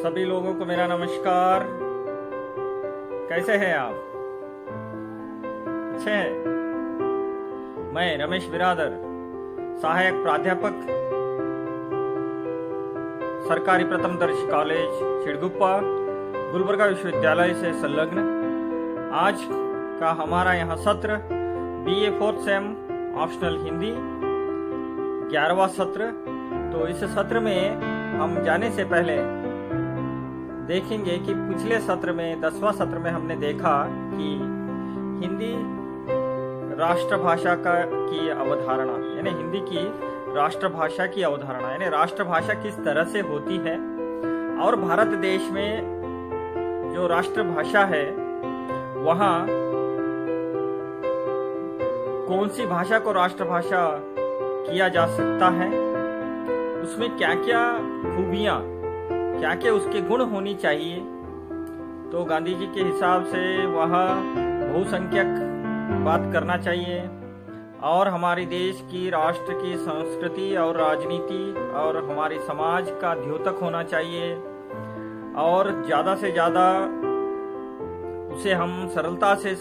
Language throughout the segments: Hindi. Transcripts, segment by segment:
सभी लोगों को मेरा नमस्कार। कैसे हैं आप? अच्छे हैं? मैं रमेश बिरादर, सहायक प्राध्यापक, सरकारी प्रथम दर्ज कॉलेज चिड़गुप्पा, गुलबर्गा विश्वविद्यालय से संलग्न। आज का हमारा यहाँ सत्र BA 4th sem optional Hindi 11वां सत्र। तो इस सत्र में हम जाने से पहले देखेंगे कि पिछले सत्र में 10वां सत्र में हमने देखा कि हिंदी राष्ट्रभाषा की अवधारणा, यानी हिंदी की राष्ट्रभाषा की अवधारणा, यानी राष्ट्रभाषा किस तरह से होती है और भारत देश में जो राष्ट्रभाषा है वहाँ कौन सी भाषा को राष्ट्रभाषा किया जा सकता है, उसमें क्या क्या खूबियाँ, क्या क्या उसके गुण होनी चाहिए। तो गांधी जी के हिसाब से वह बहुसंख्यक बात करना चाहिए और हमारे देश की राष्ट्र की संस्कृति और राजनीति और हमारे समाज का द्योतक होना चाहिए और ज़्यादा से ज़्यादा उसे हम सरलता से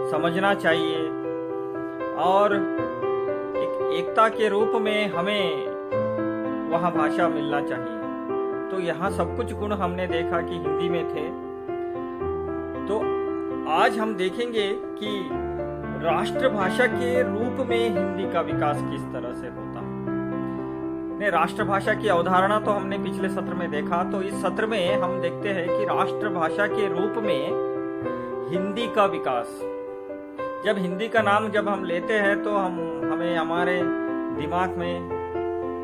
समझना चाहिए और एकता के रूप में हमें वह भाषा मिलना चाहिए। तो यहाँ सब कुछ गुण हमने देखा कि हिंदी में थे। तो आज हम देखेंगे कि राष्ट्रभाषा के रूप में हिंदी का विकास किस तरह से होता है। राष्ट्रभाषा की अवधारणा तो हमने पिछले सत्र में देखा, तो इस सत्र में हम देखते हैं कि राष्ट्रभाषा के रूप में हिंदी का विकास। जब हिंदी का नाम जब हम लेते हैं तो हमें हमारे दिमाग में,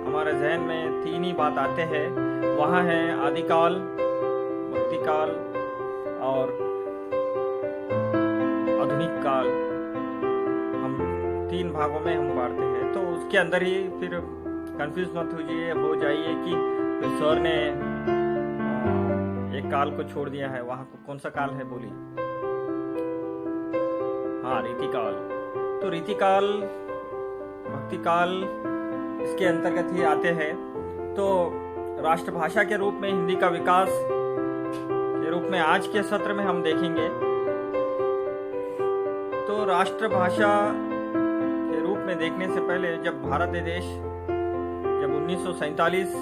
हमारे जहन में तीन ही बात आते हैं। वहाँ है आदिकाल, मध्यकाल और आधुनिक काल। हम तीन भागों में हम बांटते हैं। तो उसके अंदर ही फिर कंफ्यूज मत हो जाइए कि फिर सर ने एक काल को छोड़ दिया है। वहाँ कौन सा काल है बोलिए? हाँ, रीतिकाल। तो रीतिकाल, भक्तिकाल इसके अंतर्गत ही आते हैं। तो राष्ट्रभाषा के रूप में हिंदी का विकास के रूप में आज के सत्र में हम देखेंगे। तो राष्ट्रभाषा के रूप में देखने से पहले जब भारत देश जब 1947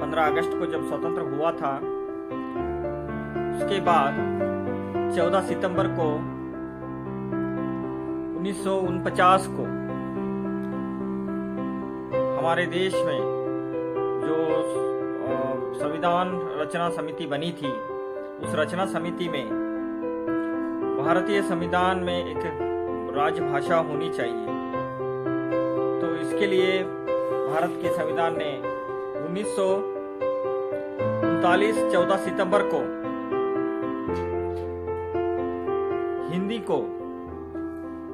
15 अगस्त को जब स्वतंत्र हुआ था, उसके बाद 14 सितंबर को 1949 को हमारे देश में जो संविधान रचना समिति बनी थी, उस रचना समिति में भारतीय संविधान में एक राजभाषा होनी चाहिए। तो इसके लिए भारत के संविधान ने 1939 14 सितंबर को हिंदी को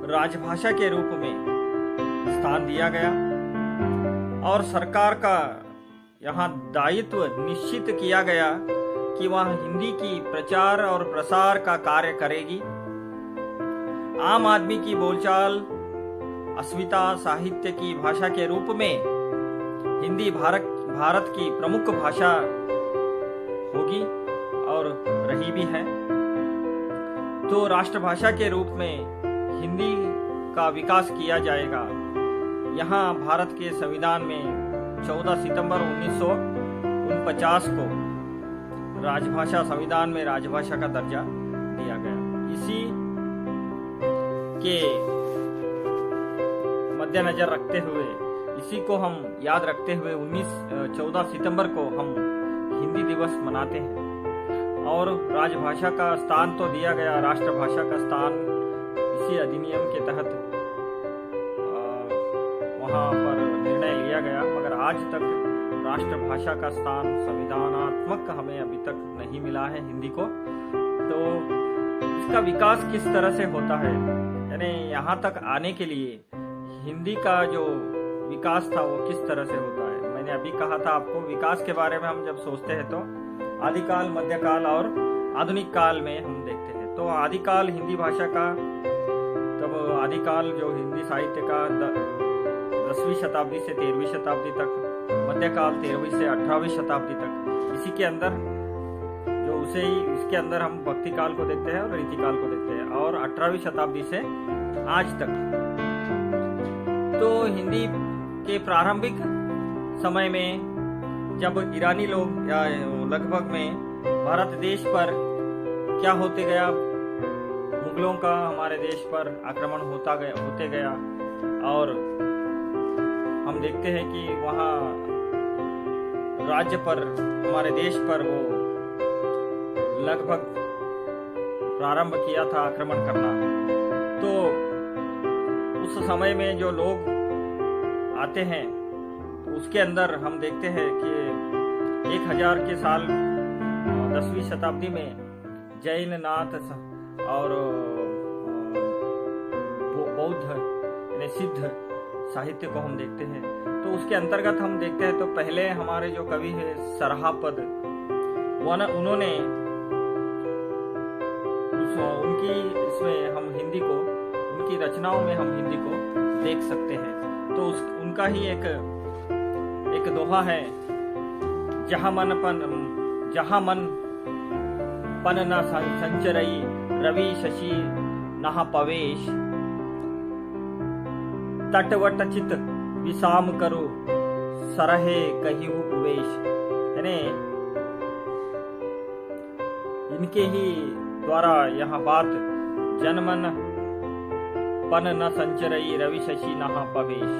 राजभाषा के रूप में स्थान दिया गया और सरकार का यहाँ दायित्व निश्चित किया गया कि वह हिंदी की प्रचार और प्रसार का कार्य करेगी। आम आदमी की बोलचाल, अस्मिता, साहित्य की भाषा के रूप में हिंदी भारत की प्रमुख भाषा होगी और रही भी है। तो राष्ट्रभाषा के रूप में हिंदी का विकास किया जाएगा। यहाँ भारत के संविधान में 14 सितंबर 1949 को राजभाषा, संविधान में राजभाषा का दर्जा दिया गया। इसी के मद्देनजर रखते हुए, इसी को हम याद रखते हुए 14 सितंबर को हम हिंदी दिवस मनाते हैं। और राजभाषा का स्थान तो दिया गया, राष्ट्रभाषा का स्थान इसी अधिनियम के तहत वहाँ पर निर्णय लिया गया, मगर आज तक राष्ट्रभाषा का स्थान संविधानात्मक हमें अभी तक नहीं मिला है हिंदी को। तो इसका विकास किस तरह से होता है, यानी यहाँ तक आने के लिए हिंदी का जो विकास था वो किस तरह से होता है। मैंने अभी कहा था आपको, विकास के बारे में हम जब सोचते हैं तो आदिकाल, मध्यकाल और आधुनिक काल में हम देखते हैं। तो आदिकाल हिंदी भाषा का, तब आदिकाल जो हिंदी साहित्य का 10वीं शताब्दी से 13वीं शताब्दी तक मध्यकाल 13वीं से 18वीं शताब्दी तक, इसी के अंदर जो उसे ही इसके अंदर हम भक्ति काल को देखते हैं और रीति काल को देखते हैं, और 18वीं शताब्दी से आज तक। तो हिंदी के प्रारंभिक समय में जब ईरानी लोग या लगभग में भारत देश पर क्या होते गया, मुगलों का हमारे देश पर आक्रमण होते गया, और हम देखते हैं कि वहाँ राज्य पर, हमारे देश पर वो लगभग प्रारंभ किया था आक्रमण करना। तो उस समय में जो लोग आते हैं तो उसके अंदर हम देखते हैं कि 1000 के साल 10वीं शताब्दी में जैन नाथ और बौद्ध यानी सिद्ध साहित्य को हम देखते हैं। तो उसके अंतर्गत हम देखते हैं तो पहले हमारे जो कवि है सरहापद, उन्होंने उनकी इसमें हम हिंदी को, उनकी रचनाओं में हम हिंदी को देख सकते हैं। तो उनका ही एक दोहा है, जहाँ मन पन न संचरई रवि शशि नहा पवेश, तटवट चित विसाम करो सरहे कहिहु उवेश। यानी इनके ही द्वारा यहाँ बात, जनमन पन न संचरई रवि शशि नहा पवेश,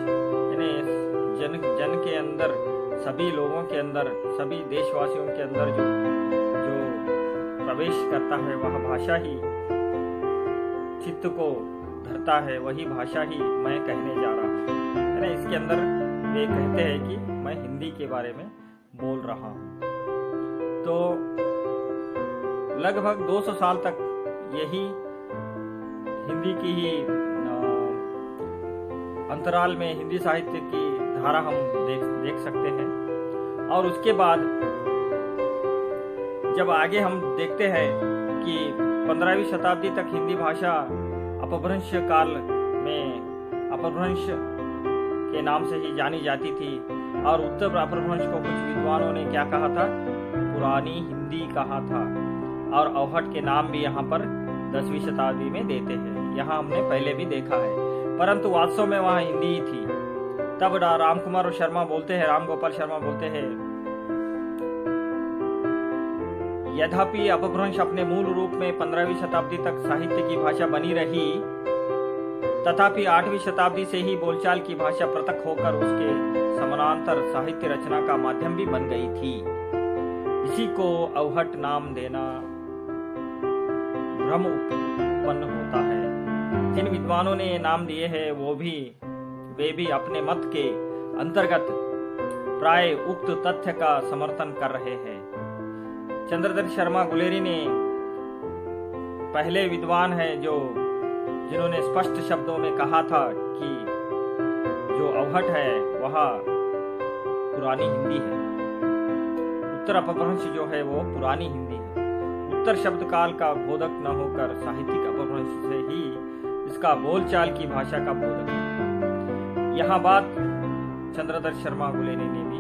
यानी जन के अंदर, सभी लोगों के अंदर, सभी देशवासियों के अंदर जो प्रवेश करता है वह भाषा ही चित्त को धरता है, वही भाषा ही मैं कहने जा रहा हूँ। यानी इसके अंदर वे कहते हैं कि मैं हिंदी के बारे में बोल रहा हूँ। तो लगभग 200 साल तक यही हिंदी की ही अंतराल में हिंदी साहित्य की धारा हम देख सकते हैं। और उसके बाद जब आगे हम देखते हैं कि 15वीं शताब्दी तक हिंदी भाषा अपभ्रंश काल में अपभ्रंश के नाम से ही जानी जाती थी, और उत्तर अपभ्रंश को कुछ विद्वानों ने क्या कहा था, पुरानी हिंदी कहा था, और अवहट के नाम भी यहाँ पर 10वीं शताब्दी में देते हैं। यहाँ हमने पहले भी देखा है, परंतु वास्तव में वहाँ हिंदी ही थी। तब रामकुमार शर्मा बोलते हैं, रामगोपाल शर्मा बोलते हैं, यद्यपि अपभ्रंश अपने मूल रूप में 15वीं शताब्दी तक साहित्य की भाषा बनी रही, तथापि 8वीं शताब्दी से ही बोलचाल की भाषा पृथक होकर उसके समानांतर साहित्य रचना का माध्यम भी बन गई थी। इसी को अवहट नाम देना भ्रम उत्पन्न होता है। जिन विद्वानों ने नाम दिए हैं वे भी अपने मत के अंतर्गत प्राय उक्त तथ्य का समर्थन कर रहे हैं। चंद्रदत्त शर्मा गुलेरी ने पहले विद्वान है जिन्होंने स्पष्ट शब्दों में कहा था कि जो अवहट है वह पुरानी हिंदी है, उत्तर अपभ्रंश जो है वो पुरानी हिंदी है। उत्तर शब्द काल का बोधक न होकर साहित्यिक अपभ्रंश से ही इसका बोलचाल की भाषा का बोधक है। यह बात चंद्रदत्त शर्मा गुलेरी ने भी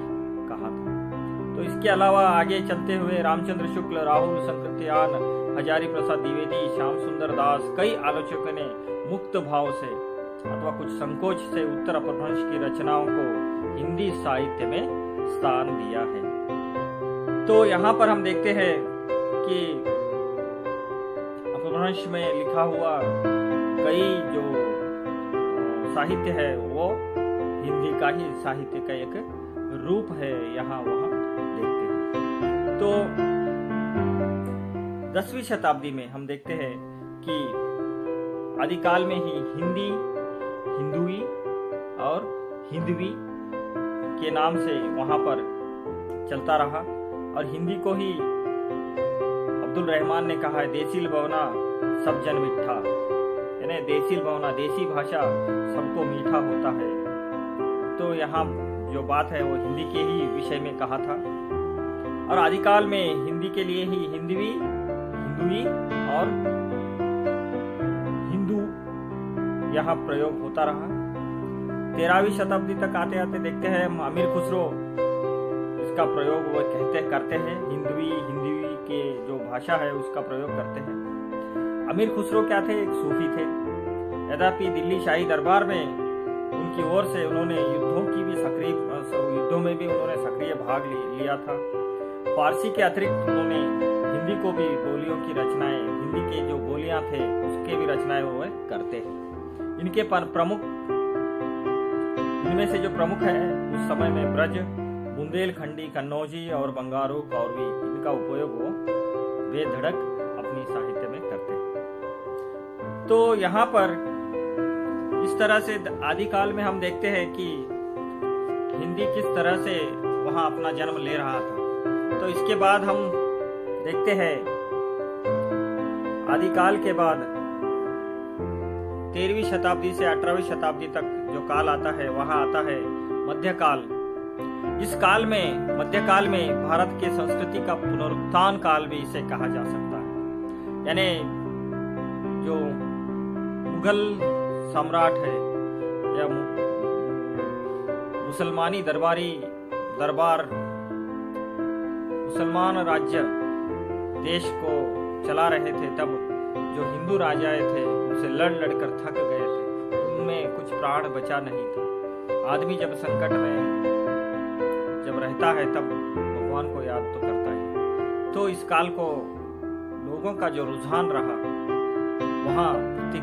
कहा था। तो इसके अलावा आगे चलते हुए रामचंद्र शुक्ल, राहुल संकृत्यान, हजारी प्रसाद द्विवेदी, श्याम सुंदर दास, कई आलोचकों ने मुक्त भाव से अथवा कुछ संकोच से उत्तर अपभ्रंश की रचनाओं को हिंदी साहित्य में स्थान दिया है। तो यहाँ पर हम देखते हैं कि अपभ्रंश में लिखा हुआ कई जो साहित्य है वो हिंदी का ही साहित्य का एक रूप है, यहाँ वहाँ देखते हैं। तो 10वीं शताब्दी में हम देखते हैं कि आदिकाल में ही हिंदी, हिंदुई और हिंदवी के नाम से वहाँ पर चलता रहा, और हिंदी को ही अब्दुल रहमान ने कहा है, देसील बवना सब जन मीठा, यानी देसील बवना, देसी भाषा सबको मीठा होता है। तो यहाँ जो बात है वो हिंदी के ही विषय में कहा था, और आदिकाल में हिंदी के लिए ही हिंदवी, हिंदुई और हिंदू यहाँ प्रयोग होता रहा। 13वीं शताब्दी तक आते आते देखते हैं अमीर खुसरो इसका प्रयोग वो करते हैं, हिंदी के जो भाषा है उसका प्रयोग करते हैं। अमीर खुसरो क्या थे? एक सूफी थे। यद्यपि दिल्ली शाही दरबार में उनकी ओर से उन्होंने युद्धों में भी उन्होंने सक्रिय भाग लिया था। फारसी के अतिरिक्त उन्होंने हिंदी को भी बोलियों की रचनाएं, हिंदी के जो बोलियां थे उसके भी रचनाएं वो करते हैं। इनके इनमें से जो प्रमुख है उस समय में ब्रज, बुंदेलखंडी, कन्नौजी और बंगारू कौरवी, इनका उपयोग वो बेधड़क अपनी साहित्य में करते हैं। तो यहाँ पर इस तरह से आदिकाल में हम देखते हैं कि हिंदी किस तरह से वहां अपना जन्म ले रहा था। तो इसके बाद हम देखते हैं आदिकाल के बाद 13वीं शताब्दी से 18वीं शताब्दी तक जो काल आता है वहां आता है मध्यकाल। इस काल में मध्यकाल में भारत के संस्कृति का पुनरुत्थान काल भी इसे कहा जा सकता है। यानी जो मुगल सम्राट है या मुसलमानी दरबार मुसलमान राज्य देश को चला रहे थे, तब जो हिंदू राजाएं थे उनसे लड़ कर थक गए थे, उनमें कुछ प्राण बचा नहीं था। आदमी जब संकट में जब रहता है तब भगवान को याद तो करता ही। तो इस काल को लोगों का जो रुझान रहा वहां भक्ति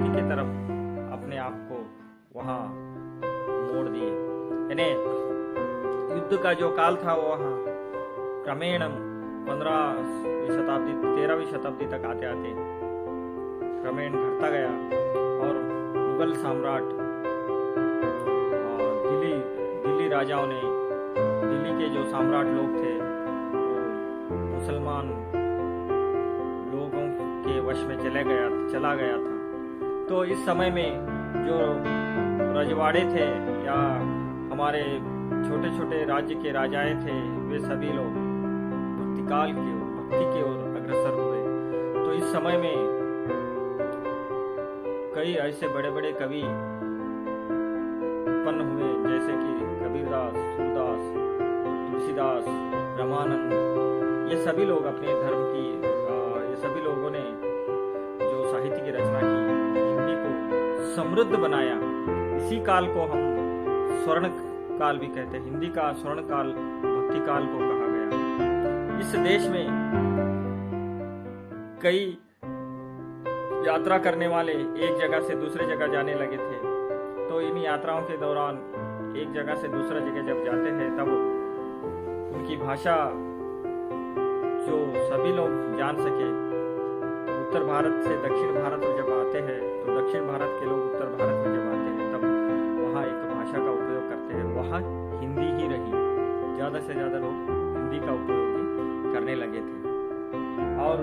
के तरफ अपने आप को वहां मोड़ दिए। यानी युद्ध का जो काल था वो वहां क्रमेण 13वीं शताब्दी तक आते आते क्रमेण घटता गया और मुगल सम्राट और दिल्ली राजाओं ने, दिल्ली के जो सम्राट लोग थे वो मुसलमान लोगों के वश में चला गया था। तो इस समय में जो रजवाड़े थे या हमारे छोटे छोटे राज्य के राजाएं थे, वे सभी लोग भक्ति की ओर अग्रसर हुए। तो इस समय में कई ऐसे बड़े बड़े कवि उत्पन्न हुए, जैसे कि कबीरदास, सूरदास, तुलसीदास, रामानंद। ये सभी लोग अपने धर्म की ये सभी लोगों ने जो साहित्य की रचना की, हिंदी को समृद्ध बनाया। इसी काल को हम स्वर्ण काल भी कहते हैं। हिंदी का स्वर्ण काल भक्ति काल को कहा गया। इस देश में कई यात्रा करने वाले एक जगह से दूसरे जगह जाने लगे थे। तो इन यात्राओं के दौरान एक जगह से दूसरा जगह जब जाते हैं तब उनकी भाषा जो सभी लोग जान सके, तो उत्तर भारत से दक्षिण भारत में जब आते हैं तो दक्षिण भारत के लोग उत्तर भारत में जब आते हैं तब वहाँ एक भाषा का उपयोग करते हैं। वहाँ हिंदी ही रही, ज़्यादा से ज़्यादा लोग हिंदी का उपयोग भी करने लगे थे। और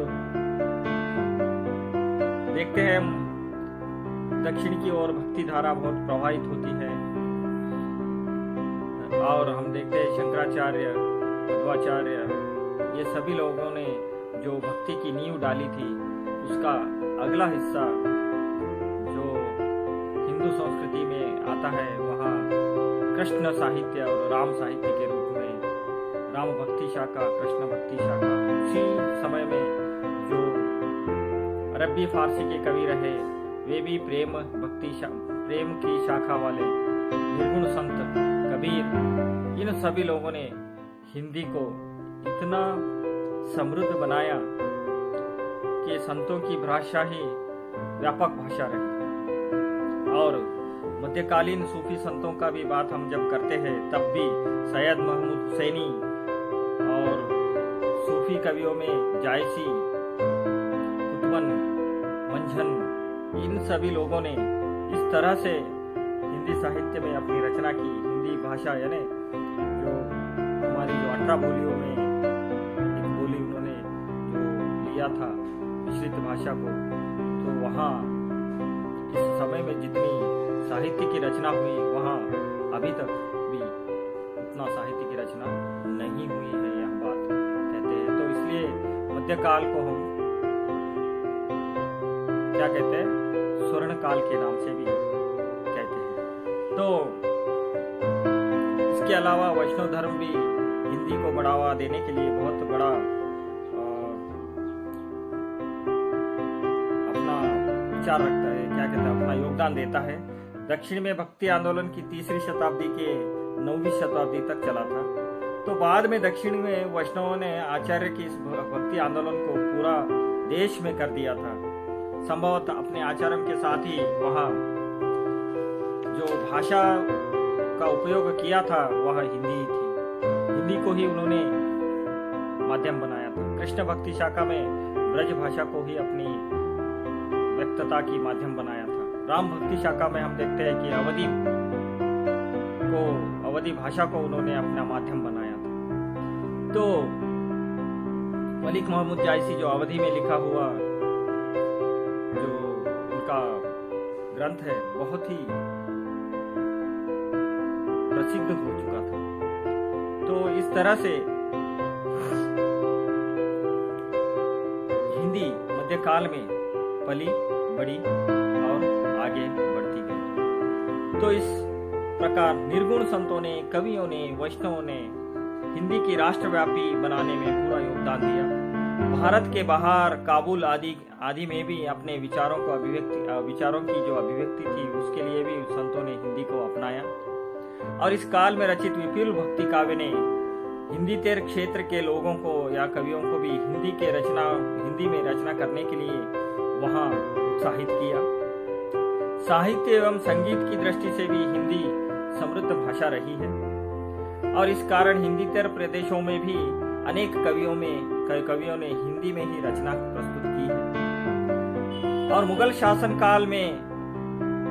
देखते हैं दक्षिण की ओर भक्ति धारा बहुत प्रवाहित होती है और हम देखते हैं शंकराचार्य, मध्वाचार्य, ये सभी लोगों ने जो भक्ति की नींव डाली थी उसका अगला हिस्सा जो हिंदू संस्कृति में आता है, वहाँ कृष्ण साहित्य और राम साहित्य के रूप में राम भक्ति शाखा, कृष्ण भक्ति शाखा। उसी समय में जो अरबी फारसी के कवि रहे वे भी प्रेम की शाखा वाले निर्गुण संत कबीर, इन सभी लोगों ने हिंदी को इतना समृद्ध बनाया कि संतों की भाषा ही व्यापक भाषा रही। और मध्यकालीन सूफी संतों का भी बात हम जब करते हैं तब भी सैयद महमूद हुसैनी और सूफी कवियों में जायसी, कुतुबन, मंझन, इन सभी लोगों ने इस तरह से हिंदी साहित्य में अपनी रचना की। हिंदी भाषा यानी जो हमारी जो 18 बोलियों में एक बोली उन्होंने जो लिया था मिश्रित भाषा को, तो वहाँ इस समय में जितनी साहित्य की रचना हुई वहाँ अभी तक भी उतना साहित्य की रचना नहीं हुई है, यह बात कहते हैं। तो इसलिए मध्यकाल को हम क्या कहते हैं, स्वर्ण काल के नाम से भी कहते हैं। तो इसके अलावा वैष्णव धर्म भी हिंदी को बढ़ावा देने के लिए बहुत बड़ा अपना विचार रखता है, क्या कहते हैं, अपना योगदान देता है। दक्षिण में भक्ति आंदोलन की 3री शताब्दी के 9वीं शताब्दी तक चला था। तो बाद में दक्षिण में वैष्णवों ने आचार्य की इस भक्ति आंदोलन को पूरा देश में कर दिया था। संभवतः अपने आचरण के साथ ही वहाँ जो भाषा का उपयोग किया था वह हिंदी ही थी। हिंदी को ही उन्होंने माध्यम बनाया था। कृष्ण भक्ति शाखा में ब्रज भाषा को ही अपनी व्यक्तता की माध्यम बनाया था। राम भक्ति शाखा में हम देखते हैं कि अवधी भाषा को उन्होंने अपना माध्यम बनाया था। तो मलिक मोहम्मद जायसी जो अवधी में लिखा हुआ जो उनका ग्रंथ है बहुत ही प्रसिद्ध हो चुका था। तो इस तरह से हिंदी मध्यकाल में पली बड़ी और आगे बढ़ती गई। तो इस प्रकार निर्गुण संतों ने, कवियों ने, वैष्णवों ने हिंदी की राष्ट्रव्यापी बनाने में पूरा योगदान दिया। भारत के बाहर काबुल आदि में भी अपने विचारों की जो अभिव्यक्ति थी उसके लिए भी संतों ने हिंदी को अपनाया। और इस काल में रचित विपुल भक्ति काव्य ने हिंदी तेर क्षेत्र के लोगों को या कवियों को भी हिंदी में रचना करने के लिए वहां उत्साहित किया। साहित्य एवं संगीत की दृष्टि से भी हिंदी समृद्ध भाषा रही है और इस कारण हिंदी तेर प्रदेशों में भी अनेक कवियों ने हिंदी में ही रचना प्रस्तुत की है। और मुगल शासन काल में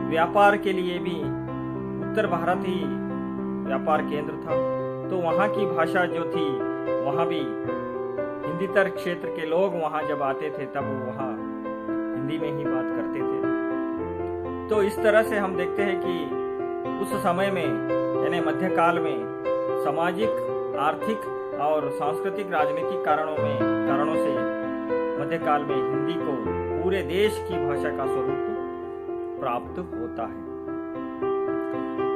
व्यापार के लिए भी उत्तर भारत ही व्यापार केंद्र था। तो वहाँ की भाषा जो थी वहाँ भी हिंदी तर क्षेत्र के लोग वहाँ जब आते थे तब वहाँ हिंदी में ही बात करते थे। तो इस तरह से हम देखते हैं कि उस समय में यानी मध्यकाल में सामाजिक, आर्थिक और सांस्कृतिक राजनीतिक कारणों से मध्यकाल में हिंदी को पूरे देश की भाषा का स्वरूप प्राप्त होता है।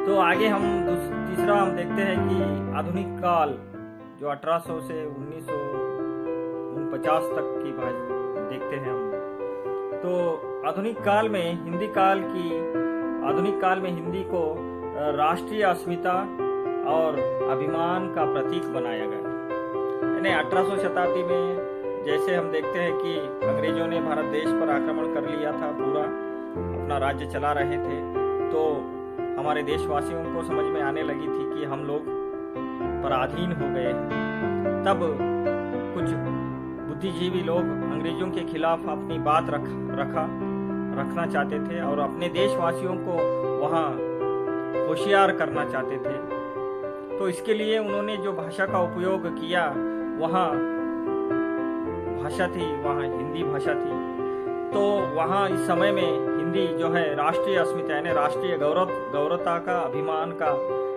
तो आगे तीसरा हम देखते हैं कि आधुनिक काल जो 1800 से 1949 तक की भाषा देखते हैं हम। तो आधुनिक काल में हिंदी को राष्ट्रीय अस्मिता और अभिमान का प्रतीक बनाया गया। यानी 1800 शताब्दी में जैसे हम देखते हैं कि अंग्रेजों ने भारत देश पर आक्रमण कर लिया था, पूरा अपना राज्य चला रहे थे। तो हमारे देशवासियों को समझ में आने लगी थी कि हम लोग पराधीन हो गए। तब कुछ बुद्धिजीवी लोग अंग्रेजों के खिलाफ अपनी बात रखना चाहते थे और अपने देशवासियों को वहाँ होशियार करना चाहते थे। तो इसके लिए उन्होंने जो भाषा का उपयोग किया वहाँ हिंदी भाषा थी। तो वहाँ इस समय में हिंदी जो है राष्ट्रीय अस्मिता यानी राष्ट्रीय गौरवता का, अभिमान का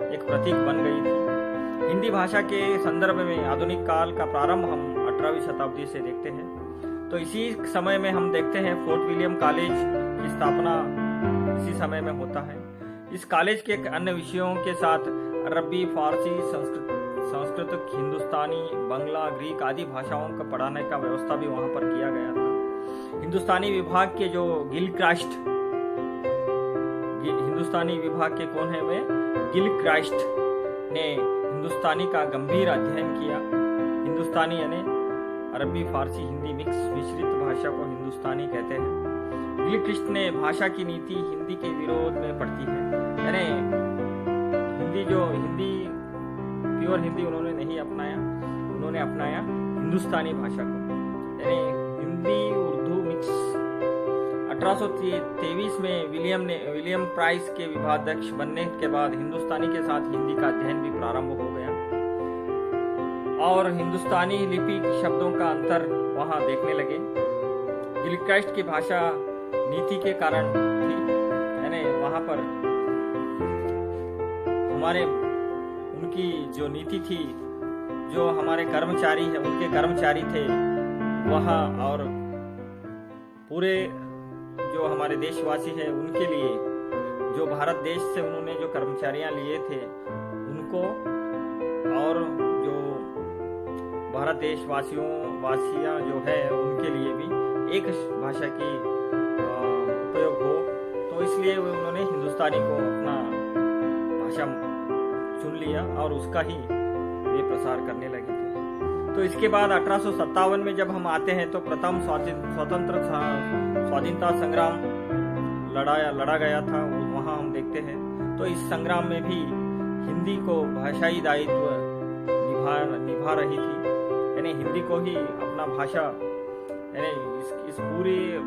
एक प्रतीक बन गई थी। हिंदी भाषा के संदर्भ में आधुनिक काल का प्रारंभ हम 18वीं शताब्दी से देखते हैं। तो इसी समय में हम देखते हैं फोर्ट विलियम कॉलेज की स्थापना इसी समय में होता है। इस कॉलेज के अन्य विषयों के साथ अरबी, फारसी, संस्कृत, हिंदुस्तानी, बंगला, ग्रीक आदि भाषाओं का पढ़ाने का व्यवस्था भी वहां पर किया गया था। हिंदुस्तानी विभाग के जो हिंदुस्तानी विभाग के कौन है वे गिलक्राइस्ट ने हिंदुस्तानी का गंभीर अध्ययन किया। हिंदुस्तानी यानी अरबी, फारसी, हिंदी मिश्रित भाषा को हिंदुस्तानी कहते हैं। गिलक्राइस्ट ने भाषा की नीति हिंदी के विरोध में पढ़ती है। यानी हिंदी प्योर हिंदी उन्होंने नहीं अपनाया, उन्होंने अपनाया हिंदुस्तानी भाषा को, यानी हिंदी उर्दू मिक्स। 1823 में विलियम प्राइस के विभागाध्यक्ष बनने के बाद हिंदुस्तानी के साथ हिंदी का अध्ययन भी प्रारंभ हो गया और हिंदुस्तानी लिपि शब्दों का अंतर वहां देखने लगे। गिलक्राइस्ट की भाषा नीति के कारण थी, यानी वहां पर उनकी जो नीति थी, जो हमारे कर्मचारी है उनके कर्मचारी थे वहाँ, और पूरे जो हमारे देशवासी है उनके लिए जो भारत देश से उन्होंने जो कर्मचारियां लिए थे उनको और जो भारत देश वासियां जो है उनके लिए भी एक भाषा की उपयोग हो, तो इसलिए उन्होंने हिंदुस्तानी को अपना भाषा चुन लिया और उसका ही वे प्रसार करने लगे थे। तो इसके बाद 1857 में जब हम आते हैं तो प्रथम स्वाधीनता संग्राम लड़ा गया था, वहाँ हम देखते हैं। तो इस संग्राम में भी हिंदी को भाषाई दायित्व निभा रही थी, यानी हिंदी को ही अपना भाषा, यानी इस पूरे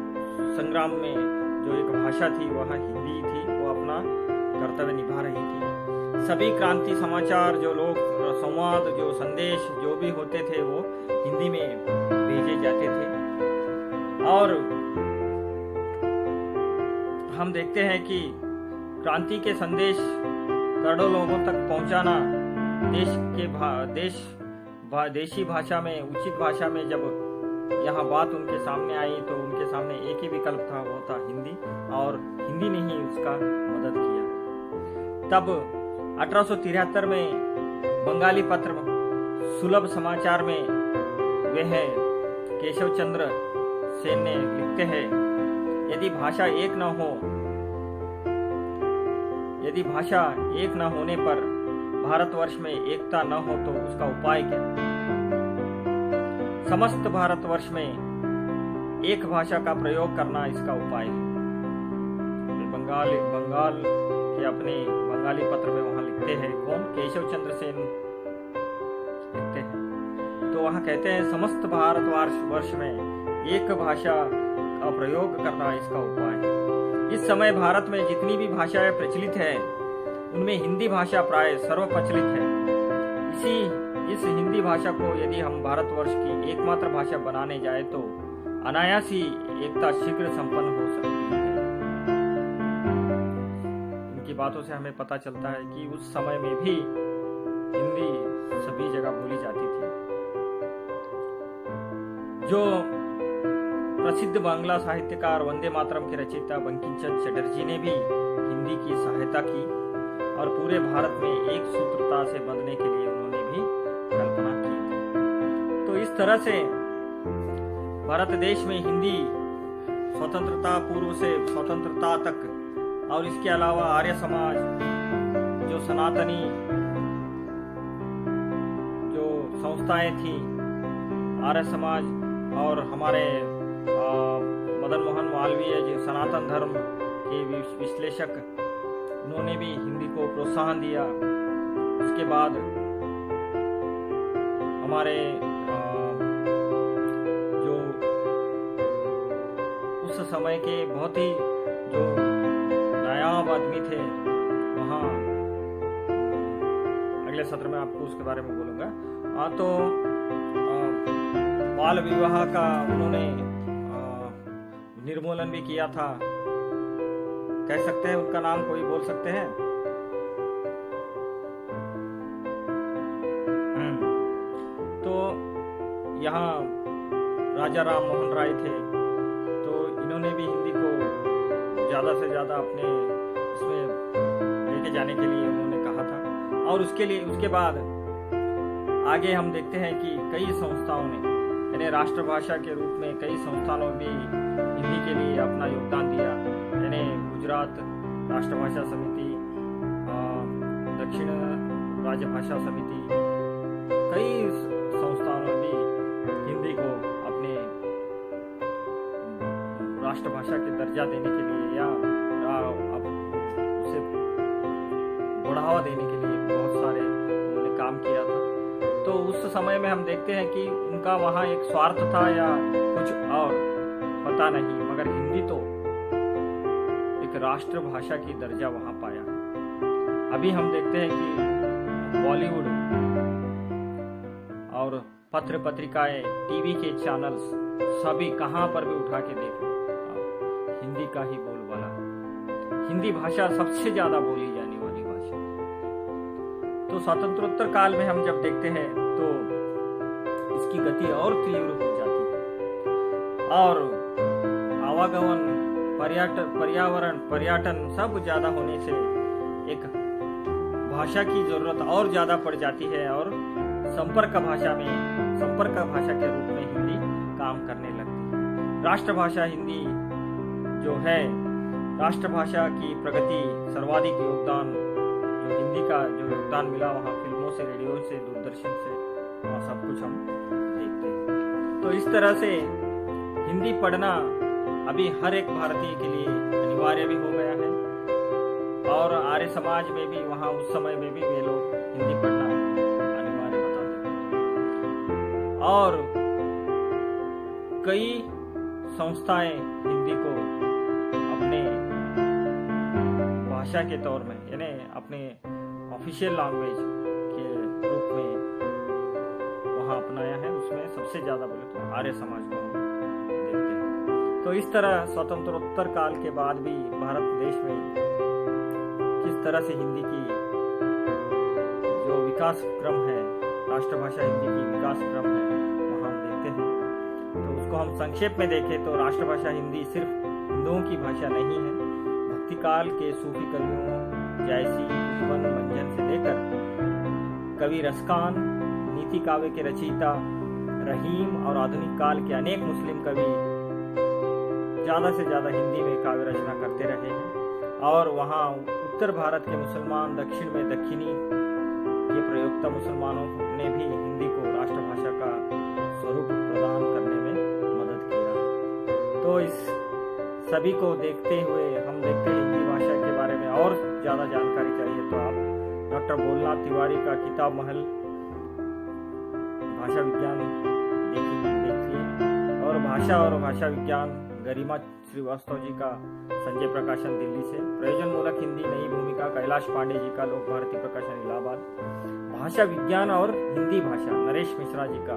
संग्राम में जो एक भाषा थी वह हिंदी थी, वो अपना कर्तव्य निभा रही थी। सभी क्रांति समाचार जो लोग संवाद जो संदेश जो भी होते थे वो हिंदी में भेजे जाते थे। और हम देखते हैं कि क्रांति के संदेश करोड़ों लोगों तक पहुंचाना देशी भाषा में, उचित भाषा में जब यहाँ बात उनके सामने आई तो उनके सामने एक ही विकल्प था, वो था हिंदी, और हिंदी ने ही उसका मदद किया। तब 1873 में बंगाली पत्र सुलभ समाचार में वह केशव चंद्र सेन ने लिखते हैं, यदि भाषा एक न होने पर भारतवर्ष में एकता न हो तो उसका उपाय क्या? समस्त भारतवर्ष में एक भाषा का प्रयोग करना इसका उपाय है। बंगाल के अपने बंगाली पत्र में वहां लिखते हैं, कौन? केशव चंद्र सेन लिखते हैं। तो वहां कहते हैं समस्त भारतवर्ष में एक भाषा का प्रयोग करना इसका उपाय है। इस समय भारत में जितनी भी भाषाएं प्रचलित है उनमें हिंदी भाषा प्राय सर्वप्रचलित है। इस हिंदी भाषा को यदि हम भारतवर्ष की एकमात्र भाषा बनाने जाए तो अनायास ही एकता शीघ्र संपन्न हो सकती है। इनकी बातों से हमें पता चलता है कि उस समय में भी हिंदी सभी जगह बोली जाती थी। जो प्रसिद्ध बांग्ला साहित्यकार वंदे मातरम के रचयिता बंकिम चंद्र चटर्जी ने भी हिंदी की सहायता की और पूरे भारत में एक सूत्रता से बंधने के लिए उन्होंने भी कल्पना की थी। तो इस तरह से भारत देश में हिंदी स्वतंत्रता पूर्व से स्वतंत्रता तक, और इसके अलावा आर्य समाज, जो सनातनी जो संस्थाएं थी, आर्य समाज और हमारे मदन मोहन मालवीय जो सनातन धर्म के विश्लेषक, उन्होंने भी हिंदी को प्रोत्साहन दिया। उसके बाद हमारे जो उस समय के बहुत ही जो नायाब आदमी थे, वहाँ अगले सत्र में आपको उसके बारे में बोलूँगा। तो बाल विवाह का उन्होंने निर्मूलन भी किया था। कह सकते हैं उनका नाम कोई बोल सकते हैं? तो यहाँ राजा राम मोहन राय थे, तो इन्होंने भी हिंदी को ज्यादा से ज्यादा अपने इसमें लेके जाने के लिए उन्होंने कहा था। और उसके बाद आगे हम देखते हैं कि कई संस्थाओं ने, यानी राष्ट्रभाषा के रूप में कई संस्थानों ने हिंदी के लिए अपना योगदान दिया। यानी गुजरात राष्ट्रभाषा समिति, दक्षिण राज्य भाषा समिति, कई संस्थाओं ने भी हिंदी को अपने राष्ट्रभाषा के दर्जा देने के लिए या उसे बढ़ावा देने के लिए बहुत सारे उन्होंने काम किया था। तो उस समय में हम देखते हैं कि उनका वहाँ एक स्वार्थ था या कुछ और पता नहीं, मगर हिंदी तो एक राष्ट्रभाषा की दर्जा वहाँ पाया। अभी हम देखते हैं कि बॉलीवुड और पत्र पत्रिकाएं, टीवी के चैनल्स सभी कहाँ पर भी उठा के देखो, हिंदी का ही बोलबाला। हिंदी भाषा सबसे ज्यादा बोली जाने वाली भाषा। तो स्वतंत्रोत्तर काल में हम जब देखते हैं तो इसकी गति और तीव्र हो जाती है और आवागमन पर्यावरण, पर्यटन सब ज्यादा होने से एक भाषा की जरूरत और ज्यादा पड़ जाती है और संपर्क भाषा के रूप में हिंदी काम करने लगती है। राष्ट्रभाषा हिंदी जो है, राष्ट्रभाषा की प्रगति सर्वाधिक योगदान जो हिंदी का जो योगदान मिला, वहाँ फिल्मों से, रेडियो से, दूरदर्शन से, वहाँ सब कुछ हम देखते हैं। तो इस तरह से हिंदी पढ़ना अभी हर एक भारतीय के लिए अनिवार्य भी हो गया है और आर्य समाज में भी वहाँ उस समय में भी वे लोग हिंदी पढ़ना अनिवार्य बताते थे। और कई संस्थाएं हिंदी को अपने भाषा के तौर में, यानी अपने ऑफिशियल लैंग्वेज के रूप में वहाँ अपनाया है। उसमें सबसे ज्यादा बोले तो आर्य समाज को हम देखते हैं। तो इस तरह स्वतंत्रोत्तर काल के बाद भी भारत देश में किस तरह से हिंदी की जो विकास क्रम है, राष्ट्रभाषा हिंदी की विकास क्रम है, वहाँ हम देखते हैं। तो उसको हम संक्षेप में देखें तो राष्ट्रभाषा हिंदी सिर्फ हिंदुओं की भाषा नहीं है। भक्ति काल के सूफी कवियों जैसी कुतुबन मंजन से लेकर कवि रसखान, नीति काव्य के रचयिता रहीम और आधुनिक काल के अनेक मुस्लिम कवि ज्यादा से ज्यादा हिंदी में काव्य रचना करते रहे हैं। और वहाँ उत्तर भारत के मुसलमान, दक्षिण में दक्षिणी के प्रयोक्ता मुसलमानों ने भी हिंदी को राष्ट्रभाषा का स्वरूप प्रदान करने में मदद किया है। तो इस सभी को देखते हुए हम देखते हैं हिंदी भाषा के बारे में और ज्यादा जानकारी चाहिए तो आप डॉक्टर भोलनाथ तिवारी का किताब महल भाषा विज्ञान देखिए, और भाषा विज्ञान गरिमा श्रीवास्तव जी का संजय प्रकाशन दिल्ली से, प्रयोजन मूलक हिंदी नई भूमिका कैलाश पांडे जी का लोक भारती प्रकाशन इलाहाबाद, भाषा विज्ञान और हिंदी भाषा नरेश मिश्रा जी का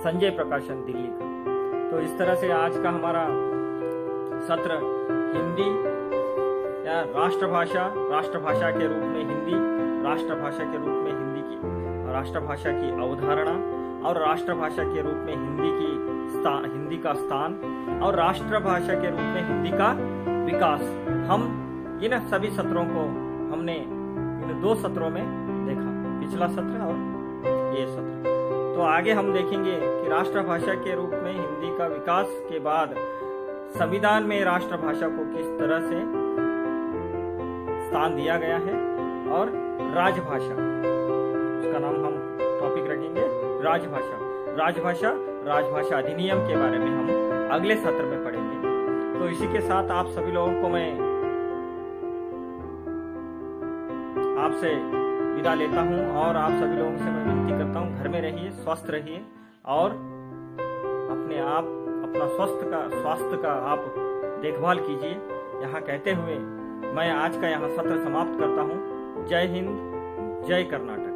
संजय प्रकाशन दिल्ली का। तो इस तरह से आज का हमारा सत्र हिंदी या राष्ट्रभाषा के रूप में हिंदी, राष्ट्रभाषा के रूप में हिंदी की राष्ट्रभाषा की अवधारणा और राष्ट्रभाषा के रूप में हिंदी का स्थान और राष्ट्रभाषा के रूप में हिंदी का विकास, हम इन सभी सत्रों को हमने इन 2 सत्रों में देखा, पिछला सत्र और ये सत्र। तो आगे हम देखेंगे कि राष्ट्रभाषा के रूप में हिंदी का विकास के बाद संविधान में राष्ट्रभाषा को किस तरह से स्थान दिया गया है, और राजभाषा, उसका नाम हम टॉपिक रखेंगे राजभाषा अधिनियम के बारे में हम अगले सत्र में पढ़ेंगे। तो इसी के साथ आप सभी लोगों को मैं आपसे विदा लेता हूं और आप सभी लोगों से मैं विनती करता हूं, घर में रहिए, स्वस्थ रहिए और अपना स्वास्थ्य का आप देखभाल कीजिए। यहाँ कहते हुए मैं आज का यहाँ सत्र समाप्त करता हूँ। जय हिंद, जय कर्नाटक।